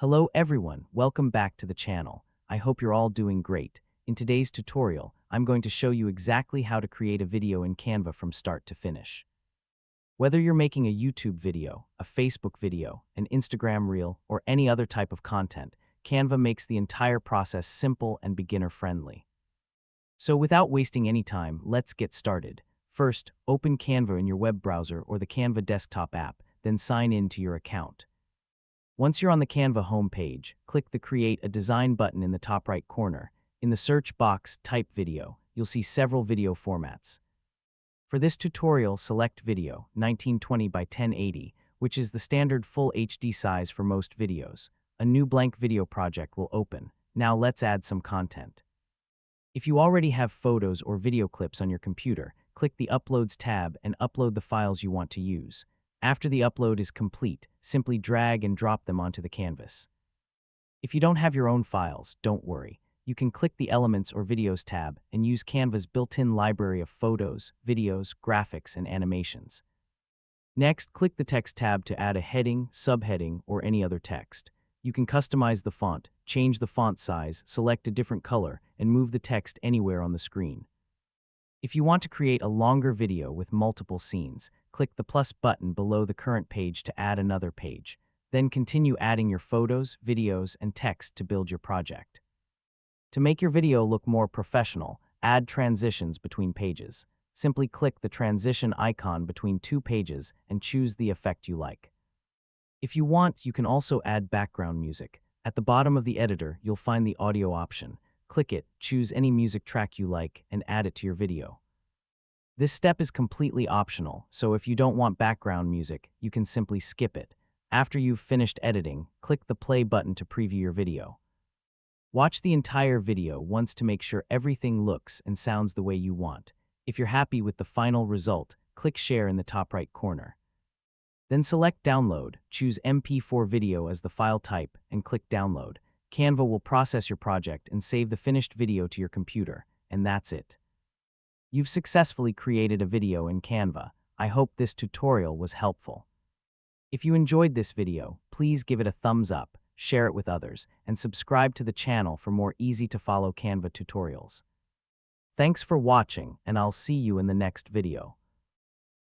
Hello everyone, welcome back to the channel. I hope you're all doing great. In today's tutorial, I'm going to show you exactly how to create a video in Canva from start to finish. Whether you're making a YouTube video, a Facebook video, an Instagram reel, or any other type of content, Canva makes the entire process simple and beginner-friendly. So without wasting any time, let's get started. First, open Canva in your web browser or the Canva desktop app, then sign in to your account. Once you're on the Canva homepage, click the Create a Design button in the top right corner. In the search box, type video. You'll see several video formats. For this tutorial, select Video, 1920 by 1080, which is the standard full HD size for most videos. A new blank video project will open. Now let's add some content. If you already have photos or video clips on your computer, click the Uploads tab and upload the files you want to use. After the upload is complete, simply drag and drop them onto the canvas. If you don't have your own files, don't worry. You can click the Elements or Videos tab and use Canva's built-in library of photos, videos, graphics, and animations. Next, click the Text tab to add a heading, subheading, or any other text. You can customize the font, change the font size, select a different color, and move the text anywhere on the screen. If you want to create a longer video with multiple scenes, click the plus button below the current page to add another page. Then continue adding your photos, videos, and text to build your project. To make your video look more professional, add transitions between pages. Simply click the transition icon between two pages and choose the effect you like. If you want, you can also add background music. At the bottom of the editor, you'll find the audio option. Click it, choose any music track you like, and add it to your video. This step is completely optional, so if you don't want background music, you can simply skip it. After you've finished editing, click the play button to preview your video. Watch the entire video once to make sure everything looks and sounds the way you want. If you're happy with the final result, click Share in the top right corner. Then select Download, choose MP4 video as the file type, and click Download. Canva will process your project and save the finished video to your computer, and that's it. You've successfully created a video in Canva. I hope this tutorial was helpful. If you enjoyed this video, please give it a thumbs up, share it with others, and subscribe to the channel for more easy-to-follow Canva tutorials. Thanks for watching, and I'll see you in the next video.